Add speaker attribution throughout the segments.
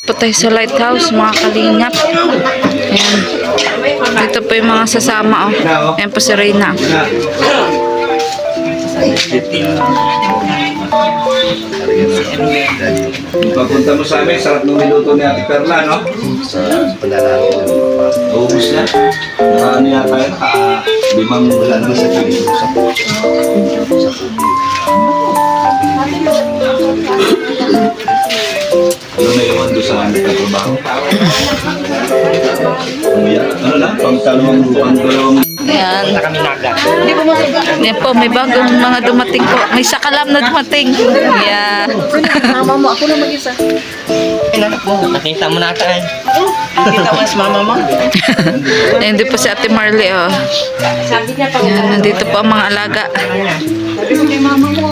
Speaker 1: Po tayo sa lighthouse, mga kalingap. Ayan. Dito po yung mga sasama. Oh. Ayan po si Reyna.
Speaker 2: Pagpunta mo sa amin, sarap nung niluto ni Ate Perla, no?
Speaker 3: Sa panalangin ng Papa.
Speaker 2: Ubus na. Ano yata yun? Limang
Speaker 3: Wala naman sa Pilipinas. Sa
Speaker 2: ano na iwan doon sa nagtatrabaho? Ano lang? Pang-dalawang
Speaker 1: Ayan. Ayan po, may bagong mga dumating po. May sakalam na dumating. Yeah.
Speaker 4: Mama mo, ako na mag-isa.
Speaker 5: Nakita mo na ata eh. Nakita mo sa mama mo?
Speaker 1: Ayan din po si Ate Marley. Oh.
Speaker 4: Sabi niya pag
Speaker 1: Ayan, nandito po ang mga alaga.
Speaker 4: sabi ko kay mama mo.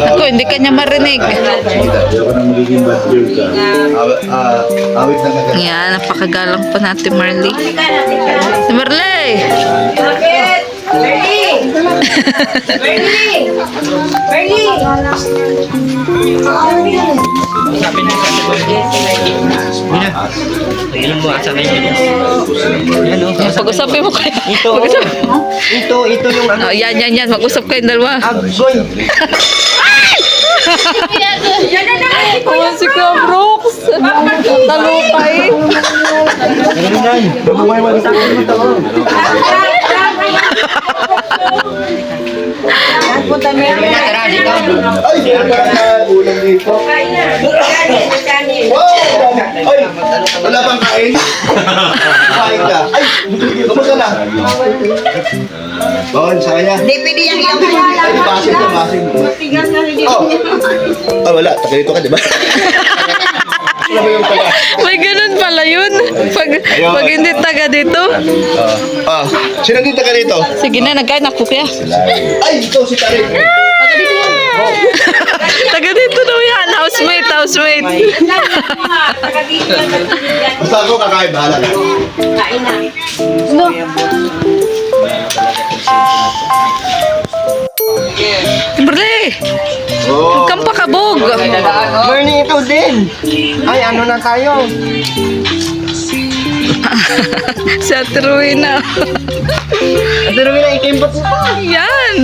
Speaker 1: Ako, hindi kanya marinig.
Speaker 2: Ayaw ka na magiging bad girl ka.
Speaker 3: awit ng gagawin.
Speaker 1: Ayan, napakagalang po na Ate Marley. Ate Marley!
Speaker 4: Bakit? Bernie! Bernie! Bernie!
Speaker 5: Sabi niya sa atin mo. Tingnan mo asa na yun. Yan o.
Speaker 1: Pag-usapin mo kayo.
Speaker 5: Ito yung ano.
Speaker 1: Oh, yan. Mag-usap kayong dalawa.
Speaker 5: Agoy.
Speaker 4: Yan na naman si Kuya.
Speaker 1: Oh, si Kuya Brooks. Talupay.
Speaker 3: Babuhay mo sa akin mo ito.
Speaker 4: Punta mo yan.
Speaker 5: Tara dito.
Speaker 3: Ay, ulang dito. Ay, wala bang kain? Kain ka. Ay, kamusta na? Bawal sa kanya.
Speaker 4: Hindi, pwede yan yung
Speaker 3: Ay, basin ka, basin.
Speaker 4: matigas na rin
Speaker 3: Oh. Ah, wala. Tagalito ka, di ba? Alam mo yung taga.
Speaker 1: May ganun pala yun. Pag hindi taga dito.
Speaker 3: Sino din taga dito?
Speaker 1: Sige na, nagkain ako kaya.
Speaker 3: Ay, ito si Tarik.
Speaker 1: Taga dito daw yan. Housemate.
Speaker 3: Basta ako kakain, bahala na.
Speaker 4: Kain na.
Speaker 1: Kimberly!
Speaker 3: Oh.
Speaker 1: Kang pakabog!
Speaker 5: Bernie, ikaw din. Ay, ano na tayo?
Speaker 1: Si Ate Rowena.
Speaker 5: Ito rin na ikimpot mo.
Speaker 1: Yan!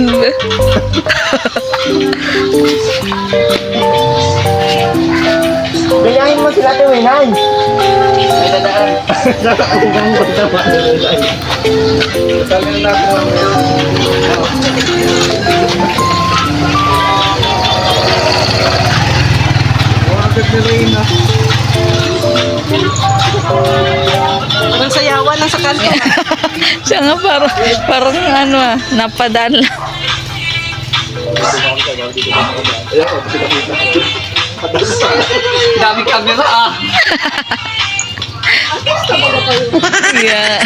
Speaker 5: Gayahin mo sila ito, Winay.
Speaker 4: Ang sayawan ng sa kanto.
Speaker 1: Siya nga parang ano napadaan lang.
Speaker 5: Dami camera ah.
Speaker 1: Yeah.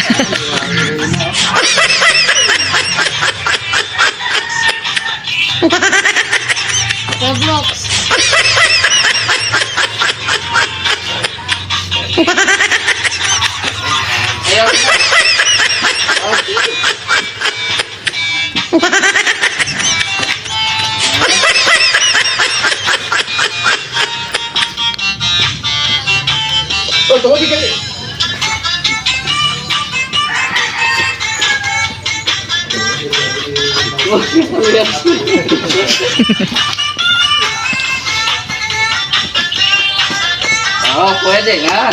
Speaker 5: Oo, pwede nga.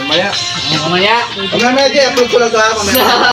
Speaker 3: Mamaya.
Speaker 5: Mamaya.
Speaker 3: Mamaya, Jay. Upload ko lang ito ha. Mamaya.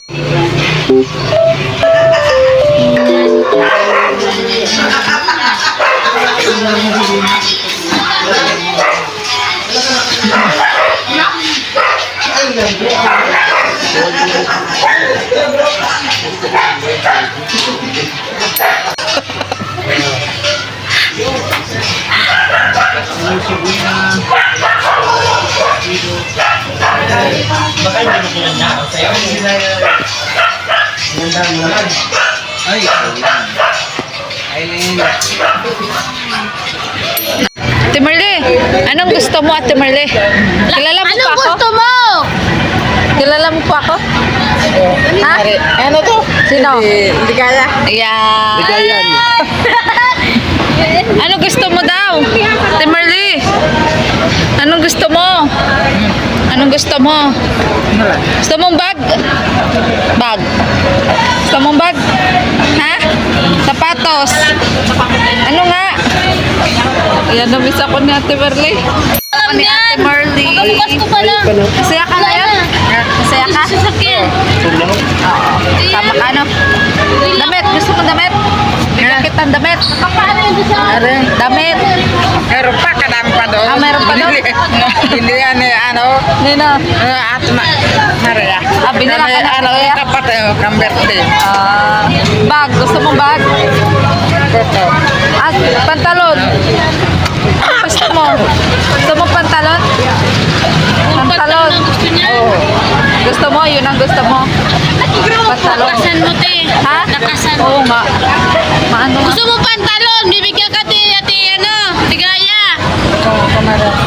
Speaker 3: Ate Marley, anong gusto mo, Ate Marley? Kilala mo pa ako?
Speaker 6: Gusto mo?
Speaker 1: Kilala mo pa ako? Ha?
Speaker 4: Ano to?
Speaker 1: Sino?
Speaker 4: Hindi kaya.
Speaker 1: Ayan.
Speaker 3: Gayan.
Speaker 1: Ano gusto mo daw? Timberly? Anong gusto mo? Anong gusto mo? Gusto mong bag? Bag. Gusto mong bag? Ha? Sapatos? Ano nga? Ayan, namiss ako ni Ate Marley. Ako ni Ate Marley. Masaya ka ngayon? Masaya ka? Oo. Tama ka, no? Damit. Gusto mo damit? Bigyan kitang damit. Damit.
Speaker 5: Meron pa, kadami pa doon.
Speaker 1: Ah, meron pa doon?
Speaker 5: Hindi yan ano.
Speaker 1: Nino?
Speaker 5: At Maria.
Speaker 1: Ah, binila ka na
Speaker 5: Ano
Speaker 1: kaya?
Speaker 5: yung kapat kamberte.
Speaker 1: Bag. Gusto mong bag?
Speaker 5: Toto.
Speaker 1: At pantalon. Gusto mo? Gusto mo pantalon? Pantalon. Oo. Gusto mo? Yun ang gusto mo? Pantalon.
Speaker 6: Lakasan mo, te.
Speaker 1: Ha?
Speaker 6: Lakasan
Speaker 1: Oo nga. Maano nga?
Speaker 6: Gusto mo pantalon? Bibigyan ka, te, ano, tigaya.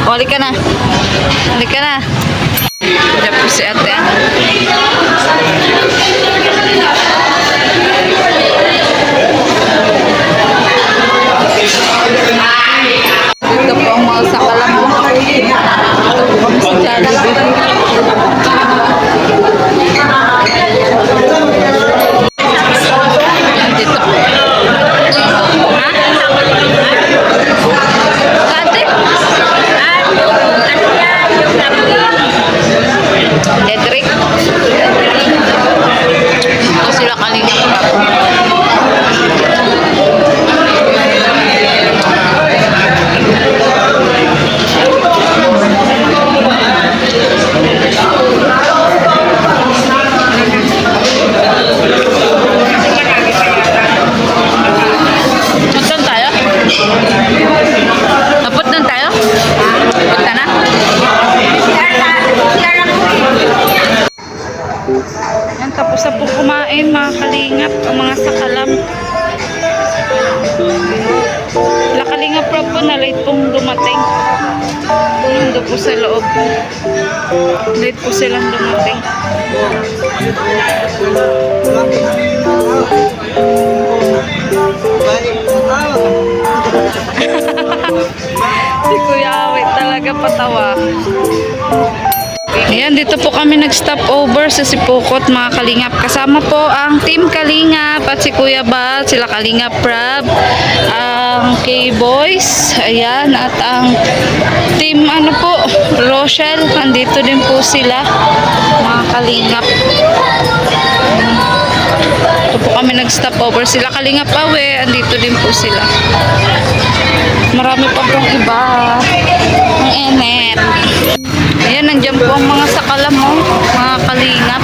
Speaker 1: O, halik ka na. Halik ka na. Diyan po si ate. Dito po ang mga sakalam mo. Dito po kami sa Jollibee. Dito po. Ha? Ate? Dedrick. Ito sila Kalinga Prab. Puntan tayo? Napuntan tayo? Punta na? Yan, tapos na po kumain mga kalingap, ang mga sakalam. Sila Kalingap Prab po na late pong dumating. Nandun po sa loob. Late po silang dumating. Si Kuya Awit talaga patawa. Ayan, dito po kami nag-stop over sa Sipokot mga Kalingap. Kasama po ang Team Kalingap at si Kuya Bat, sila Kalingap Prab, ang K-Boys, ayan, at ang Team ano po, Rochelle, nandito din po sila mga Kalingap. Dito po kami nag-stop over. Sila Kalingap Awe, andito din po sila. Marami pa pong iba. Ang enet. Ayan, nandiyan po ang mga sakalam mo, mga Kalingap.